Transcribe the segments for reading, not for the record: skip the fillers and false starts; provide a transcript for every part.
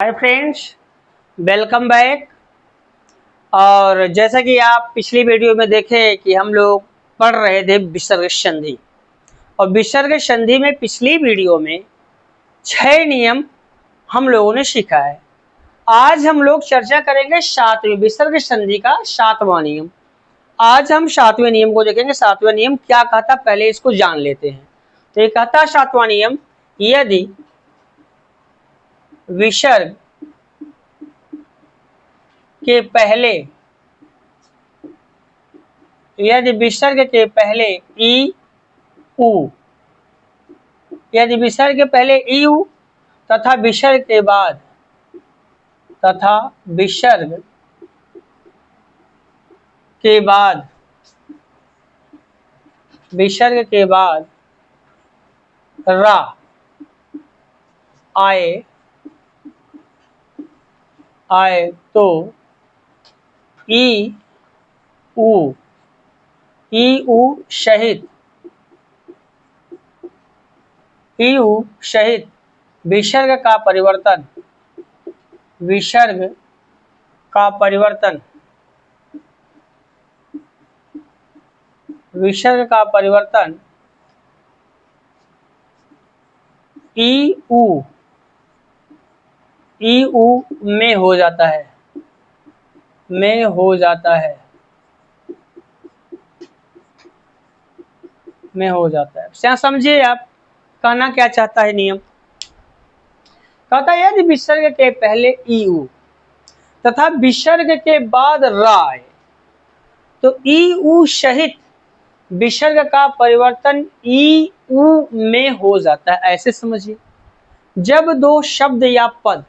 Hi friends, welcome back. और जैसा कि आप पिछली वीडियो में देखे कि हम लोग पढ़ रहे थे विसर्ग संधि। और विसर्ग संधि में पिछली वीडियो में 6 नियम हम लोगों ने सीखा है। आज हम लोग चर्चा करेंगे 7वें विसर्ग संधि का 7वां नियम। आज हम 7वें नियम को देखेंगे। 7वां नियम क्या कहता, पहले इसको जान लेते हैं। तो ये कहता 7वां नियम, यदि विसर्ग के पहले ई उ, यदि विसर्ग के पहले ई उ तथा विसर्ग के बाद विसर्ग के बाद रा आए तो ई उ सहित विसर्ग का परिवर्तन ई उ में हो जाता है। क्या समझिए आप, कहना क्या चाहता है नियम। कहता है यदि विसर्ग के पहले ई उ तथा विसर्ग के बाद रा आए तो ई उ सहित विसर्ग का परिवर्तन ई उ में हो जाता है। ऐसे समझिए, जब दो शब्द या पद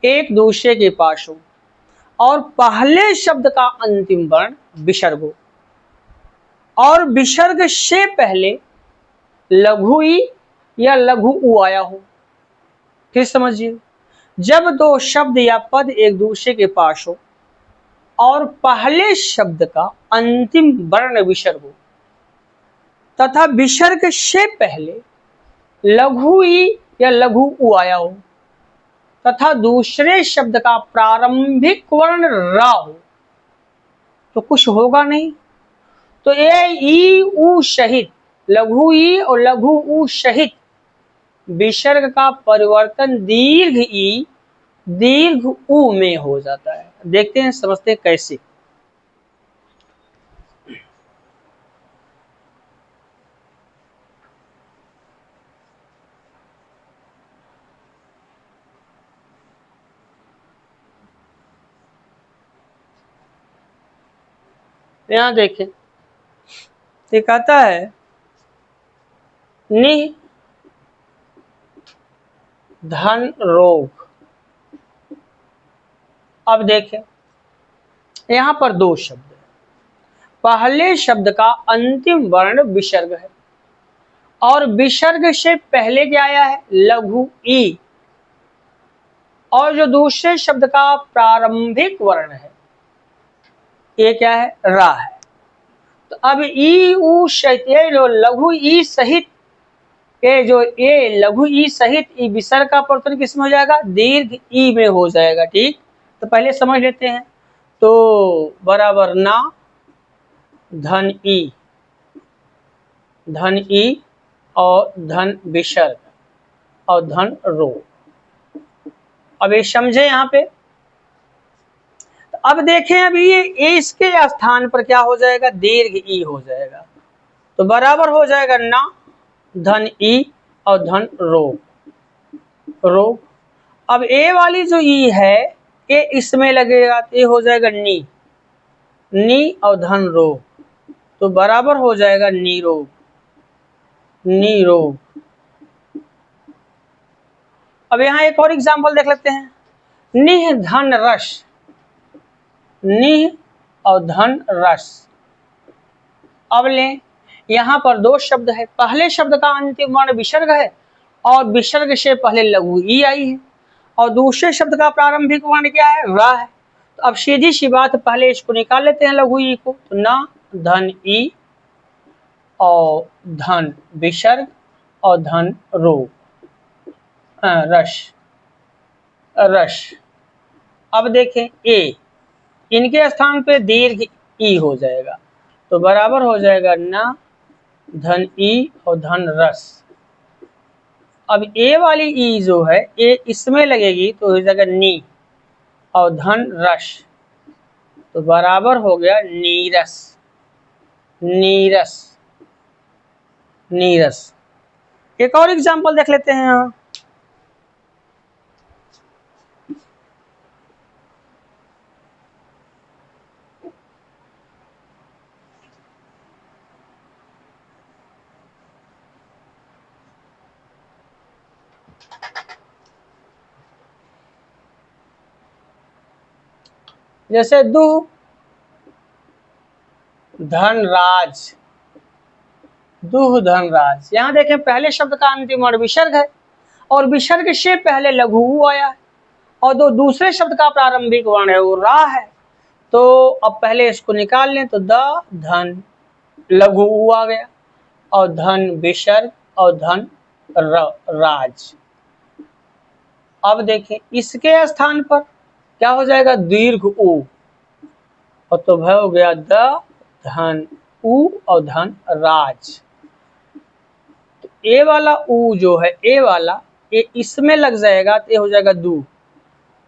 एक दूसरे के पास हो और पहले शब्द का अंतिम वर्ण विसर्ग हो और विसर्ग से पहले लघु ई या लघु उ आया हो। फिर समझिए, जब दो शब्द या पद एक दूसरे के पास हो और पहले शब्द का अंतिम वर्ण विसर्ग हो तथा विसर्ग से पहले लघु ई या लघु उ आया हो तथा दूसरे शब्द का प्रारंभिक वर्ण रा हो, तो कुछ होगा नहीं। तो ये ई उ सहित, लघु ई और लघु उ सहित विसर्ग का परिवर्तन दीर्घ ई दीर्घ उ में हो जाता है। देखते हैं, समझते हैं कैसे। यहां देखें, ये कहता है नि धन रोग। अब देखें, यहां पर दो शब्द है। पहले शब्द का अंतिम वर्ण विसर्ग है और विसर्ग से पहले क्या आया है, लघु ई, और जो दूसरे शब्द का प्रारंभिक वर्ण है ये क्या है, रा है। तो अब ई उ सहित, ये जो लघु ई सहित, ये लघु ई सहित ई विसर्ग का परिवर्तन किसमें हो जाएगा, दीर्घ ई में हो जाएगा। ठीक, तो पहले समझ लेते हैं। तो बराबर ना धन ई और धन विसर्ग और धन रो। अब ये समझे यहाँ पे। तो अब देखें, अभी ये इसके स्थान पर क्या हो जाएगा, दीर्घ ई हो जाएगा। तो बराबर हो जाएगा ना धन ई और धन रो। अब ए वाली जो ई है ये इसमें लगेगा, तो ये हो जाएगा नी और धन रो। तो बराबर हो जाएगा नी रो। अब यहां एक और एग्जांपल देख लेते हैं। निह धन रस, निह और धन रस। अब लें, यहां पर दो शब्द है। पहले शब्द का अंतिम वर्ण विसर्ग है और विसर्ग से पहले लघु ई आई है और दूसरे शब्द का प्रारंभिक वर्ण क्या है, रा है। तो अब सीधी सी बात, पहले इसको निकाल लेते हैं लघु ई को। तो ना धन ई और धन विसर्ग और धन रो रस। रस। अब देखें ए, इनके स्थान पे दीर्घ ई हो जाएगा, तो बराबर हो जाएगा न धन ई और धन रस। अब ए वाली ई जो है ए इसमें लगेगी तो हो जाएगा नी और धन रस, तो बराबर हो गया नीरस। नीरस, नीरस। एक और एग्जांपल देख लेते हैं यहाँ। जैसे दु धनराज, दुह धनराज। यहाँ देखें पहले शब्द का अंतिम वर्ण विसर्ग है और विसर्ग से पहले लघु ऊ आया है और दो दूसरे शब्द का प्रारंभिक वर्ण है वो रा है। तो अब पहले इसको निकाल लें तो द धन लघु ऊ आ गया और धन विसर्ग और धन राज। अब देखें इसके स्थान पर क्या हो जाएगा दीर्घ ऊ और तो भय हो गया द धन ऊ और धन राज। तो ए वाला ऊ जो है ए वाला ए इसमें लग जाएगा तो ये हो जाएगा दू,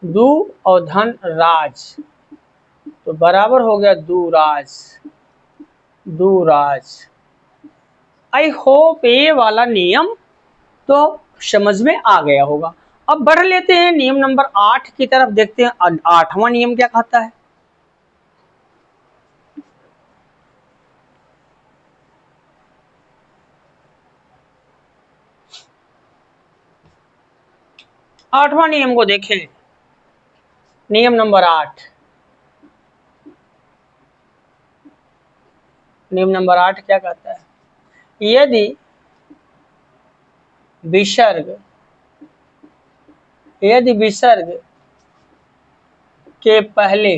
दू और धन राज, तो बराबर हो गया दुराज। दुराज। आई होप ये वाला नियम तो समझ में आ गया होगा। अब बढ़ लेते हैं नियम नंबर 8 की तरफ, देखते हैं 8वां नियम क्या कहता है। आठवां नियम को देखें, नियम नंबर 8। नियम नंबर 8 क्या कहता है, यदि विसर्ग के पहले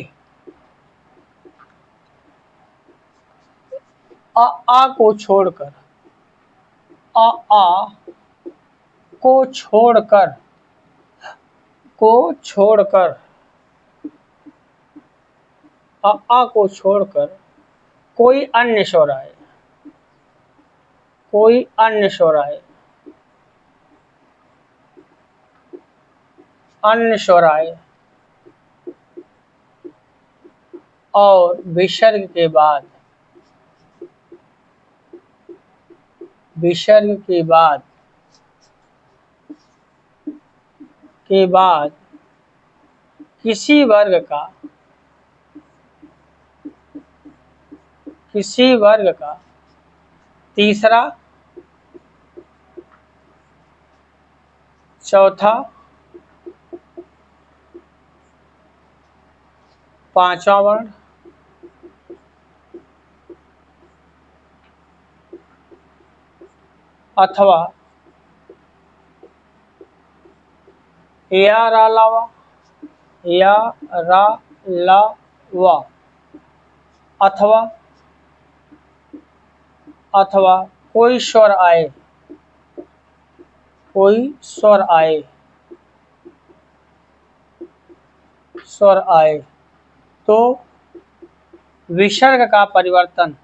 आ को छोड़कर आ को छोड़कर आ को छोड़कर कोई अन्य स्वर आए, कोई अन्य स्वर आए, अन्य स्वर आए और विसर्ग के बाद किसी वर्ग का तीसरा, चौथा, पांचवा वर्ण अथवा या रा ला वा अथवा कोई स्वर आए तो विसर्ग का परिवर्तन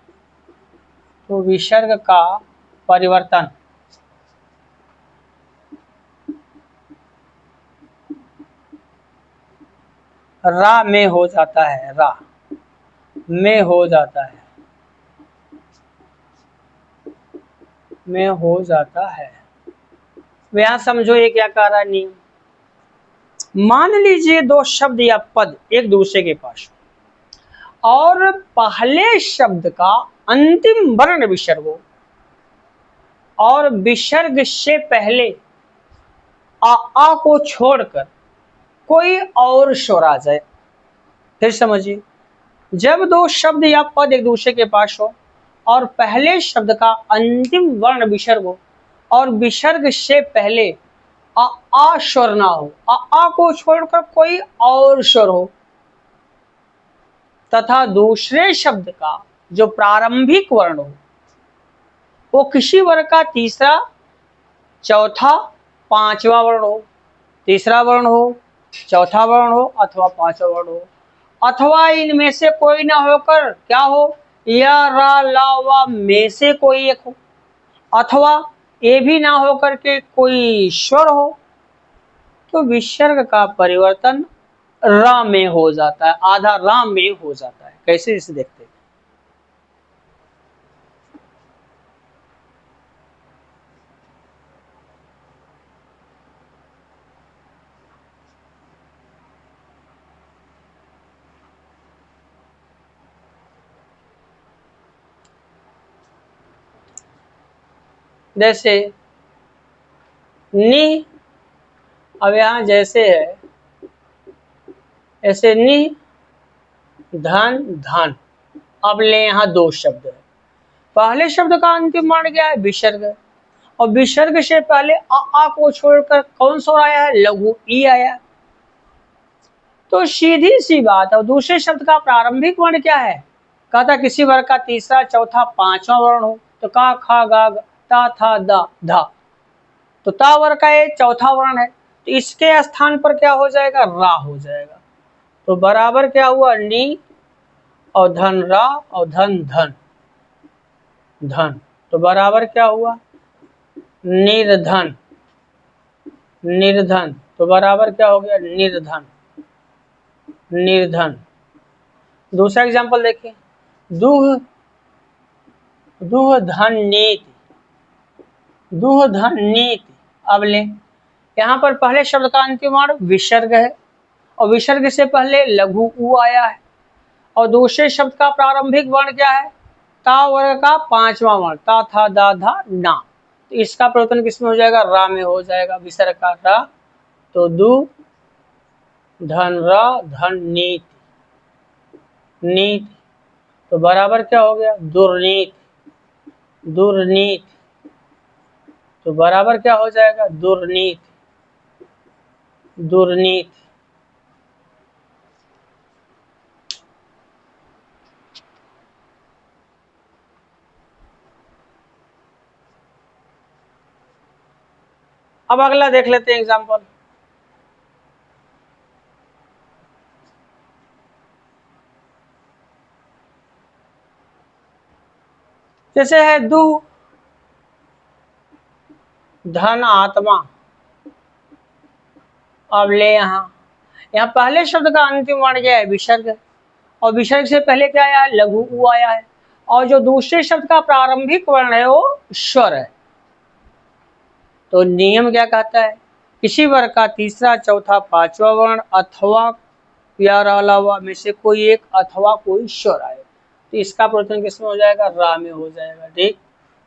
रा में हो जाता है, रा में हो जाता है। यहां समझो ये क्या कह रहा है नियम। मान लीजिए दो शब्द या पद एक दूसरे के पास और पहले शब्द का अंतिम वर्ण विसर्ग हो और विसर्ग से पहले आ को छोड़कर कोई और स्वर आ जाए। फिर समझिए, जब दो शब्द या पद एक दूसरे के पास हो और पहले शब्द का अंतिम वर्ण विसर्ग हो और विसर्ग से पहले आ स्वर ना हो, आ को छोड़कर कोई और स्वर हो तथा दूसरे शब्द का जो प्रारंभिक वर्ण हो वो किसी वर्ग का तीसरा, चौथा, पांचवा वर्ण हो, तीसरा वर्ण हो, चौथा वर्ण हो अथवा पांचवा वर्ण हो, अथवा इनमें से कोई ना होकर क्या हो, या रा ला वा में से कोई एक हो, अथवा ये भी ना होकर के कोई स्वर हो, तो विसर्ग का परिवर्तन रा में हो जाता है, आधा राम में हो जाता है। कैसे इसे देखते हैं? जैसे नि, अब यहां जैसे है ऐसे नि धन धन। अब ले यहां दो शब्द है, पहले शब्द का अंतिम वर्ण क्या है, विसर्ग है, और विसर्ग से पहले आ को छोड़कर कौन सा आया है, लघु ई आया है। तो सीधी सी बात है। और दूसरे शब्द का प्रारंभिक वर्ण क्या है, कहता किसी वर्ग का तीसरा चौथा पांचवा वर्ण हो, तो का खा गा ता था दा धा, तो ता वर्ग का ये चौथा वर्ण है, तो इसके स्थान पर क्या हो जाएगा, रा हो जाएगा। तो बराबर क्या हुआ, नी और धन रा और धन धन धन, तो बराबर क्या हुआ, निर्धन निर्धन, तो बराबर क्या हो गया, निर्धन निर्धन। दूसरा एग्जांपल देखिए, दुह दुह धन नीति, दुह धन नीति। अब ले यहाँ पर पहले शब्द का अंतिम वर्ण विसर्ग है, और विसर्ग से पहले लघु उ आया है, और दूसरे शब्द का प्रारंभिक वर्ण क्या है, ता वर्ग का पांचवा वर्ण, ता था दा धा ना, तो इसका परिवर्तन किसमें हो जाएगा, रा में हो जाएगा, विसर्ग का रा। तो दु धन रा धन नीति नीति, तो बराबर क्या हो गया, दुर्नीति दुर्नीति, तो बराबर क्या हो जाएगा, दुर्नीति दुर्नीति। अब अगला देख लेते हैं एग्जांपल। जैसे है दु धन आत्मा। अब ले यहाँ पहले शब्द का अंतिम वर्ण क्या है, विसर्ग, और विसर्ग से पहले क्या आया है, लघु उ आया है, और जो दूसरे शब्द का प्रारंभिक वर्ण है वो स्वर है। तो नियम क्या कहता है, किसी वर्ग का तीसरा चौथा पांचवा वर्ण अथवा या अलावा में से कोई एक अथवा कोई स्वर आए, तो इसका परिवर्तन किसमें हो जाएगा, रा में हो जाएगा। ठीक,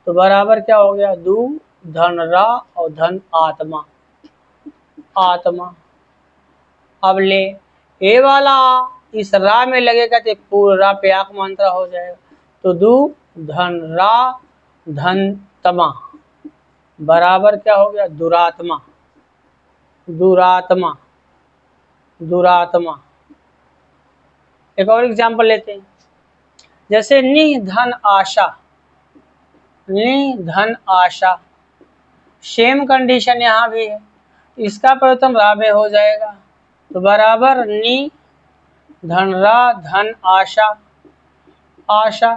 तो बराबर क्या हो गया, दु धन रा और धन आत्मा आत्मा। अब ले ए वाला इस रा में लगेगा तो पूरा रा पे आंख मंत्रा हो जाएगा, तो दु धन रा धन तमा बराबर क्या हो गया, दुरात्मा दुरात्मा दुरात्मा। एक और एग्जांपल लेते हैं, जैसे निधन आशा, निधन आशा, सेम कंडीशन यहाँ भी है, इसका परिवर्तन रा में हो जाएगा, तो बराबर नि धन रा धन आशा आशा।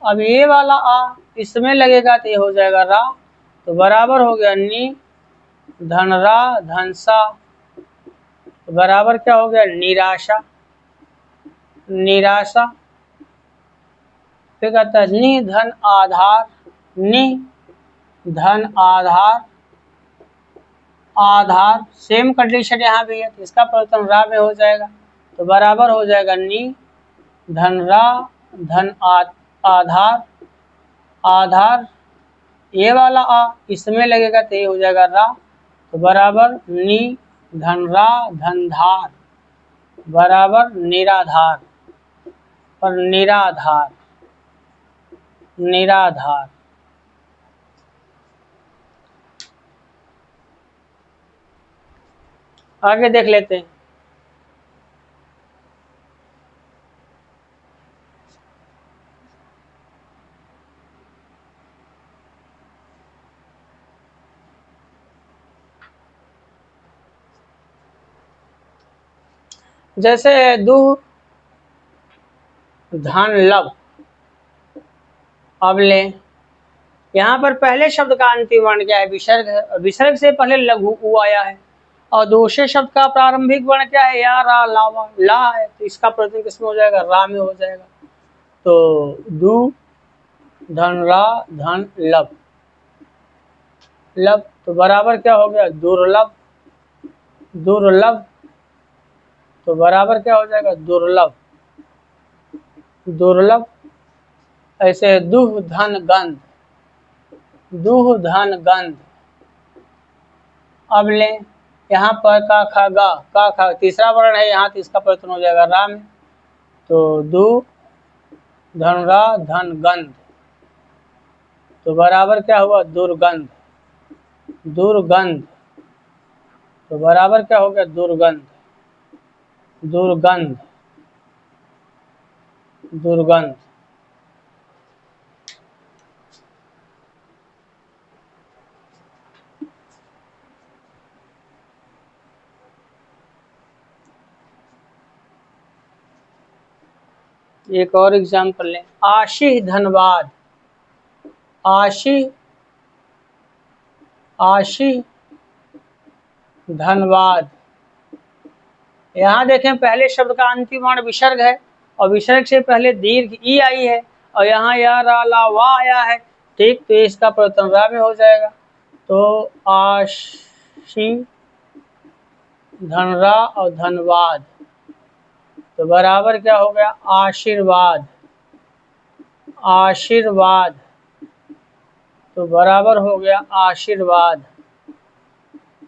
अब ये वाला आ इसमें लगेगा तो ये हो जाएगा रा, तो बराबर हो गया नि धन रा धन सा, तो बराबर क्या हो गया, निराशा निराशा। फिर कहता है नि धन आधार, नि धन आधार आधार, सेम कंडीशन यहाँ भी है, तो इसका परिवर्तन रा में हो जाएगा, तो बराबर हो जाएगा नि धन रा धन आधार आधार। ये वाला आ इसमें लगेगा तो ये हो जाएगा रा, तो बराबर नि धन रा धन धार बराबर निराधार, और निराधार निराधार। आगे देख लेते हैं, जैसे दु धन लब। अब ले, यहाँ पर पहले शब्द का अंतिम वर्ण क्या है? विसर्ग है, और विसर्ग से पहले लघु उ आया है, और दूसरे शब्द का प्रारंभिक वर्ण क्या है? या रा लावा ला है, तो इसका प्रतिनिधित्व किसमें हो जाएगा? रा में हो जाएगा। तो दु धन रा धन लब, लब तो बराबर क्या हो गया? दुर्लभ, दुर्लभ तो बराबर क्या हो जाएगा? दुर्लभ, दुर्लभ। ऐसे दुह धन गंध, दुह धन गंध। अब ले, यहाँ पर का खा गा, का खा तीसरा वर्ण है यहाँ, तो इसका परिवर्तन हो जाएगा रा में। तो दु धन रा धन गंध, तो बराबर क्या हुआ? दुर्गंध, दुर्गंध तो बराबर क्या हो गया? दुर्गंध, दुर्गंध, दुर्गंध। एक और एग्जाम्पल लें, आशी धनबाद, आशी, आशी धनबाद। यहाँ देखें पहले शब्द का अंतिम वर्ण विसर्ग है, और विसर्ग से पहले दीर्घ ई आई है, और यहाँ या रा ला वा आया है, ठीक, तो इसका परिवर्तन रा में हो जाएगा। तो आशी धनरा और धनबाद, तो बराबर क्या हो गया? आशीर्वाद, आशीर्वाद तो बराबर हो गया आशीर्वाद,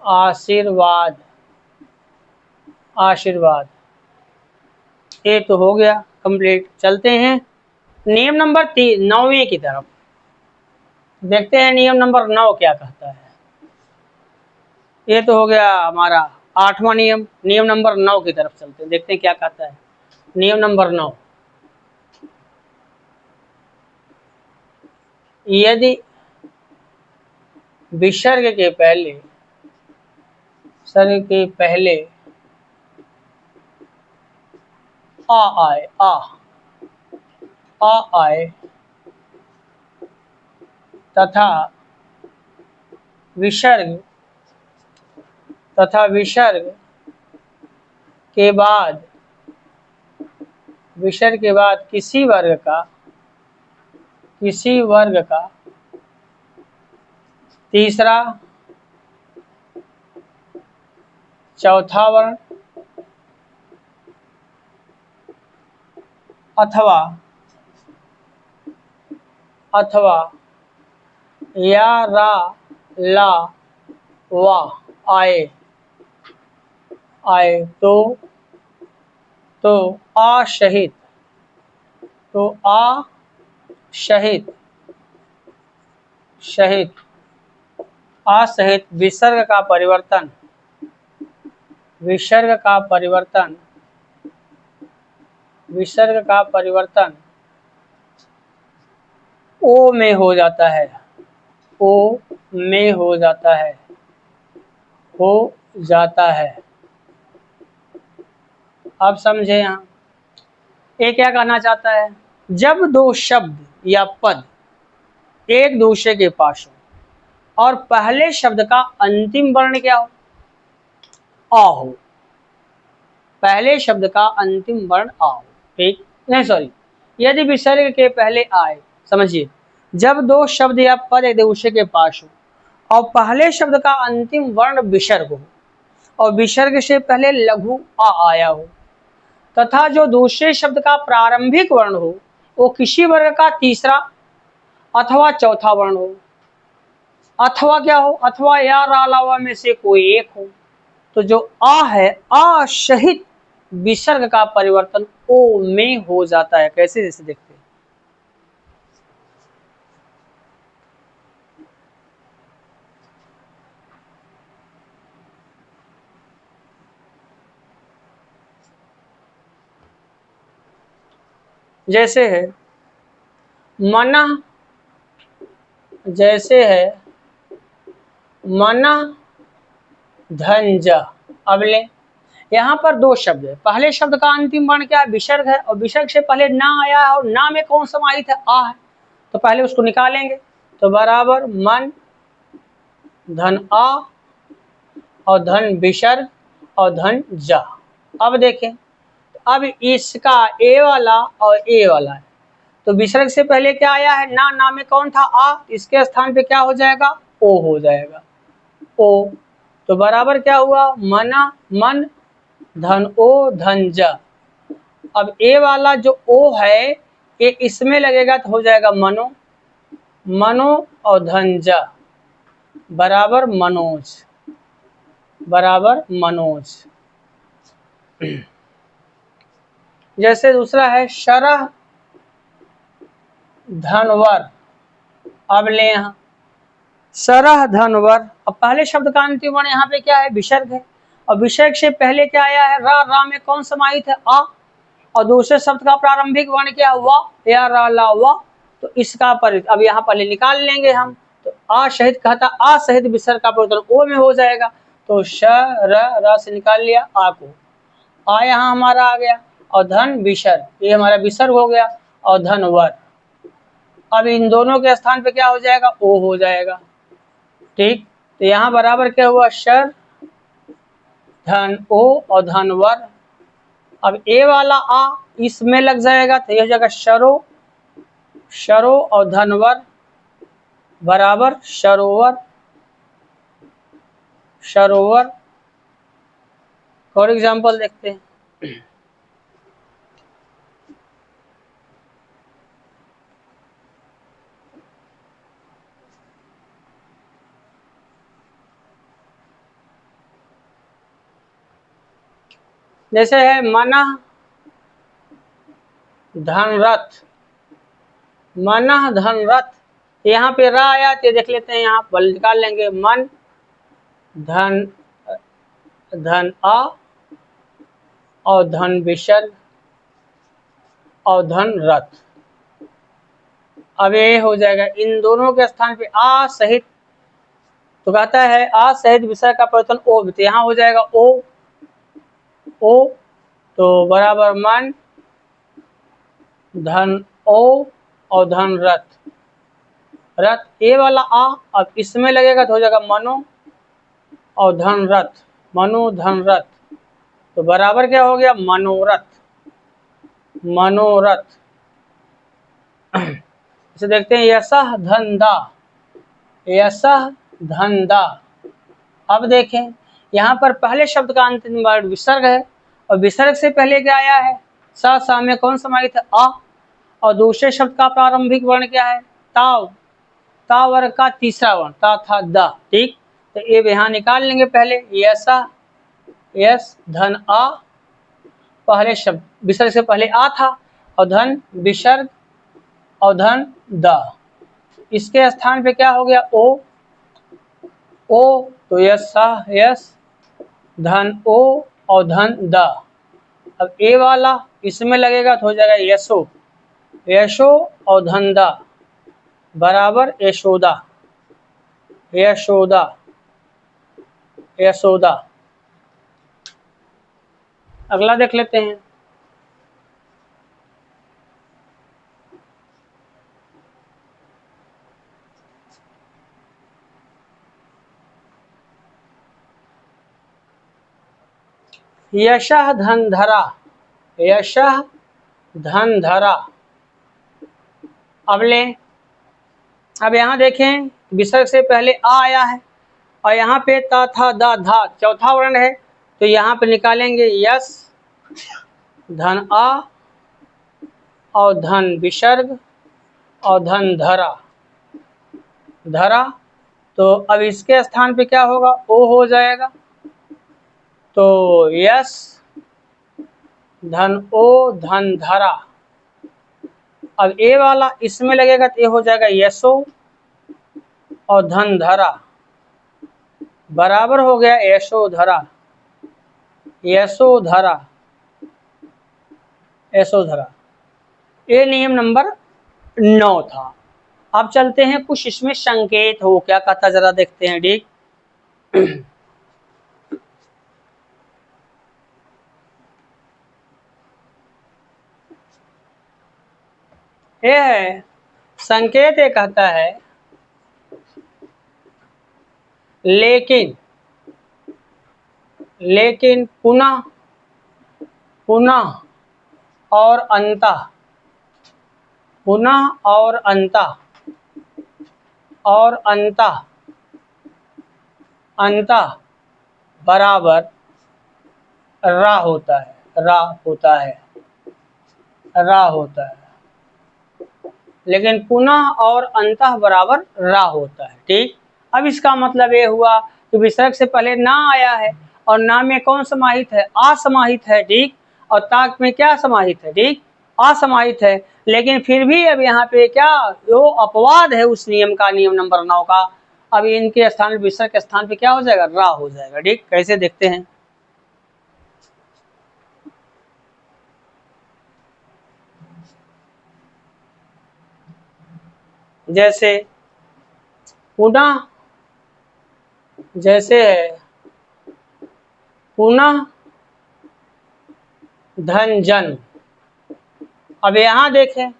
आशीर्वाद, आशीर्वाद। ये तो हो गया कंप्लीट। चलते हैं नियम नंबर 9वें की तरफ, देखते हैं नियम नंबर 9 क्या कहता है। ये तो हो गया हमारा 8वां नियम। नियम नंबर 9 की तरफ चलते हैं, देखते हैं क्या कहता है नियम नंबर 9। यदि विसर्ग के पहले, सर्ग के पहले आ आए, आ आए तथा विसर्ग, तथा विसर्ग के बाद, विसर्ग के बाद किसी वर्ग का, किसी वर्ग का तीसरा, चौथा वर्ण अथवा, अथवा या रा ला वा आए, आए तो आ सहित, तो आ सहित, सहित आ सहित विसर्ग का परिवर्तन, विसर्ग का परिवर्तन, विसर्ग का परिवर्तन ओ में हो जाता है, ओ में हो जाता है, हो जाता है। अब समझे यहाँ ये क्या कहना चाहता है? जब दो शब्द या पद एक दूसरे के पास हो और पहले शब्द का अंतिम वर्ण क्या हो? आ हो, पहले शब्द का अंतिम वर्ण आ हो, ठीक नहीं, सॉरी, यदि विसर्ग के पहले आए, समझिए, जब दो शब्द या पद एक दूसरे के पास हो और पहले शब्द का अंतिम वर्ण विसर्ग हो और विसर्ग से पहले लघु आ आया हो, तथा जो दूसरे शब्द का प्रारंभिक वर्ण हो वो किसी वर्ग का तीसरा अथवा चौथा वर्ण हो, अथवा क्या हो? अथवा या रा ला वा में से कोई एक हो, तो जो आ है, आ सहित विसर्ग का परिवर्तन ओ में हो जाता है। कैसे? जैसे देखते हैं, जैसे है मना, जैसे है मना धंजा। अब ले, यहाँ पर दो शब्द है, पहले शब्द का अंतिम वर्ण क्या है, विसर्ग है, और विसर्ग से पहले ना आया है और ना में कौन समाहित है, आ है, तो पहले उसको निकालेंगे। तो बराबर मन धन आ और धन विसर्ग और धन जा। अब देखें, अब इसका ए वाला और ए वाला है, तो विसर्ग से पहले क्या आया है, ना में कौन था, आ, इसके स्थान पे क्या हो जाएगा, ओ हो जाएगा, ओ। तो बराबर क्या हुआ, मना मन धन ओ धन ज। अब ए वाला जो ओ है ये इसमें लगेगा तो हो जाएगा मनो, मनो और धन ज बराबर मनोज, बराबर मनोज। जैसे दूसरा है शरह धनवर। अब ले यहाँ सरह धनवर, अब पहले शब्द का अंतिम वर्ण यहाँ पे क्या है, विसर्ग है, और विसर्ग से पहले क्या आया है, रा में कौन समाहित है, आ, और दूसरे शब्द का प्रारंभिक वर्ण क्या है, वा, या रा ला वा, तो इसका अब यहाँ पहले निकाल लेंगे हम, तो आ सहित कहता, आ सहित विसर्ग का परिवर्तन ओ में हो जाएगा, तो श र से निकाल लिया आ को, आ यहाँ हमारा आ गया, और धन विसर्ग, ये हमारा विसर्ग हो गया, और धनवर। अब इन दोनों के स्थान पे क्या हो जाएगा, ओ हो जाएगा, ठीक। तो यहाँ बराबर क्या हुआ, शर धन ओ और धनवर। अब ए वाला आ इसमें लग जाएगा तो यह हो जाएगा शरो, शरो और धनवर बराबर सरोवर, सरोवर। और एग्जांपल देखते हैं, जैसे है मनः धनरथ, मनः धनरथ, यहाँ पे रा आया तो देख लेते हैं, यहाँ बल निकाल लेंगे, मन धन धन आ और धन विसर्ग और धन रथ। अब ये हो जाएगा इन दोनों के स्थान पे आ सहित, तो कहता है आ सहित विसर्ग का परिवर्तन ओ, तो यहाँ हो जाएगा ओ, ओ, तो बराबर मन धन ओ और धन रथ, रथ ए वाला आ, अब इसमें लगेगा तो हो जाएगा मनो और धन रथ, मनो धन रथ, तो बराबर क्या हो गया, मनोरथ, मनोरथ। इसे देखते हैं, यशः धनदा, यशः धनदा। अब देखें यहाँ पर पहले शब्द का अंतिम वर्ण विसर्ग है, और विसर्ग से पहले क्या आया है, सा में कौन समाहित है, आ, और दूसरे शब्द का प्रारंभिक वर्ण क्या है, ताव, ता वर्ग का तीसरा वर्ण ता था दा, ठीक। तो ये यहाँ निकाल लेंगे पहले, यशः, यश धन आ, पहले शब्द विसर्ग से पहले आ था, और धन विसर्ग और धन दा, इसके स्थान पे क्या हो गया, ओ, ओ, तो यशः यश धन ओ और धन दा। अब ए वाला इसमें लगेगा तो हो जाएगा यशो, यशो और धन दा बराबर यशोदा, यशोदा, यशोदा। अगला देख लेते हैं, यशः धनधरा, यशः धनधरा। अब ले, अब यहाँ देखें विसर्ग से पहले आ आया है, और यहाँ पे ता था दा धा चौथा वर्ण है, तो यहाँ पे निकालेंगे यश धन आ और धन विसर्ग और धन धरा, धरा, तो अब इसके स्थान पे क्या होगा, ओ हो जाएगा, तो यश धन ओ धन धरा। अब ए वाला इसमें लगेगा तो ये हो जाएगा यशो और धन धरा बराबर हो गया यशोधरा, यशोधरा, यशोधरा। ये नियम नंबर 9 था। अब चलते हैं कुछ इसमें संकेत हो क्या कहता जरा देखते हैं, ठीक। ये है संकेत, ये कहता है लेकिन पुनः और अंतः, पुनः और अंतः बराबर रा होता है, लेकिन पुनः और अंतः बराबर रा होता है। ठीक, अब इसका मतलब ये हुआ कि विसर्ग से पहले ना आया है और ना में कौन समाहित है, आ समाहित है। ठीक, और ताक में क्या समाहित है, ठीक, असमाहित है। लेकिन फिर भी अब यहाँ पे क्या जो अपवाद है उस नियम का, नियम नंबर 9 का, अब इनके स्थान विसर्ग के स्थान पे क्या हो जाएगा, रा हो जाएगा। ठीक, कैसे देखते हैं, जैसे पुनः, जैसे है पुनः धन जन। अब यहाँ देखें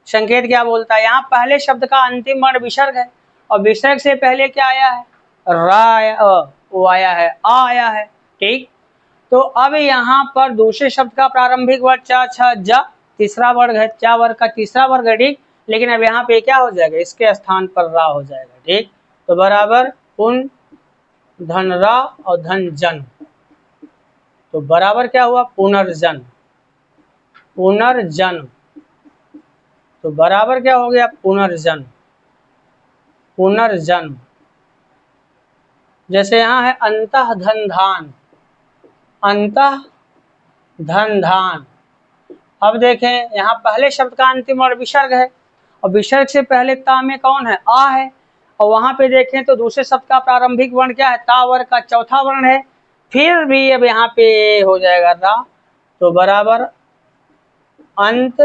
संकेत क्या बोलता है, यहाँ पहले शब्द का अंतिम वर्ण विसर्ग है और विसर्ग से पहले क्या आया है, रा, वो आया है, आ आया है। ठीक, तो अब यहाँ पर दूसरे शब्द का प्रारंभिक वर्ग चा छ जा, तीसरा वर्ग है, चा वर्ग का तीसरा वर्ग है। ठीक, लेकिन अब यहाँ पे क्या हो जाएगा, इसके स्थान पर रा हो जाएगा। ठीक, तो बराबर पुन धन रा और धन जन, तो बराबर क्या हुआ, पुनर्जन, तो बराबर क्या हो गया, पुनर्जन। जैसे यहाँ है अंतः धन धान, अब देखें यहाँ पहले शब्द का अंतिम वर्ण विसर्ग है और विसर्ग से पहले ता में कौन है, आ है, और वहां पे देखें तो दूसरे शब्द का प्रारंभिक वर्ण क्या है, ता वर्ग का चौथा वर्ण है। फिर भी अब यहाँ पे हो जाएगा रा, तो बराबर अंत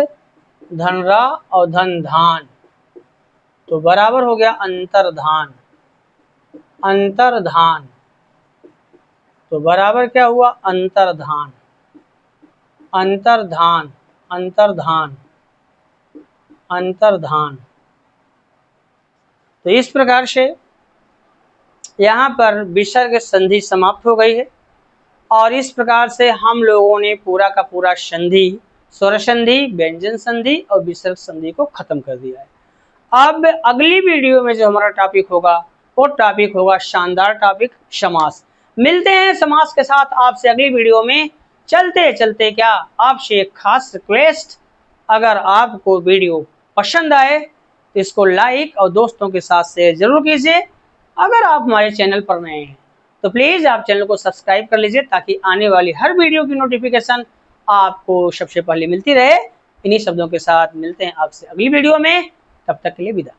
धन रा और धन धान, तो बराबर हो गया अंतर्धान, तो बराबर क्या हुआ, अंतर्धान। तो इस प्रकार से यहाँ पर विसर्ग संधि समाप्त हो गई है और इस प्रकार से हम लोगों ने पूरा का पूरा संधि, स्वर संधि, व्यंजन संधि और विसर्ग संधि को खत्म कर दिया है। अब अगली वीडियो में जो हमारा टॉपिक होगा वो टॉपिक होगा शानदार टॉपिक समास। मिलते हैं समास के साथ आपसे अगली वीडियो में। चलते चलते क्या आपसे एक खास रिक्वेस्ट, अगर आपको वीडियो पसंद आए तो इसको लाइक और दोस्तों के साथ शेयर जरूर कीजिए। अगर आप हमारे चैनल पर नए हैं तो प्लीज़ आप चैनल को सब्सक्राइब कर लीजिए ताकि आने वाली हर वीडियो की नोटिफिकेशन आपको सबसे पहले मिलती रहे। इन्हीं शब्दों के साथ मिलते हैं आपसे अगली वीडियो में, तब तक के लिए विदा।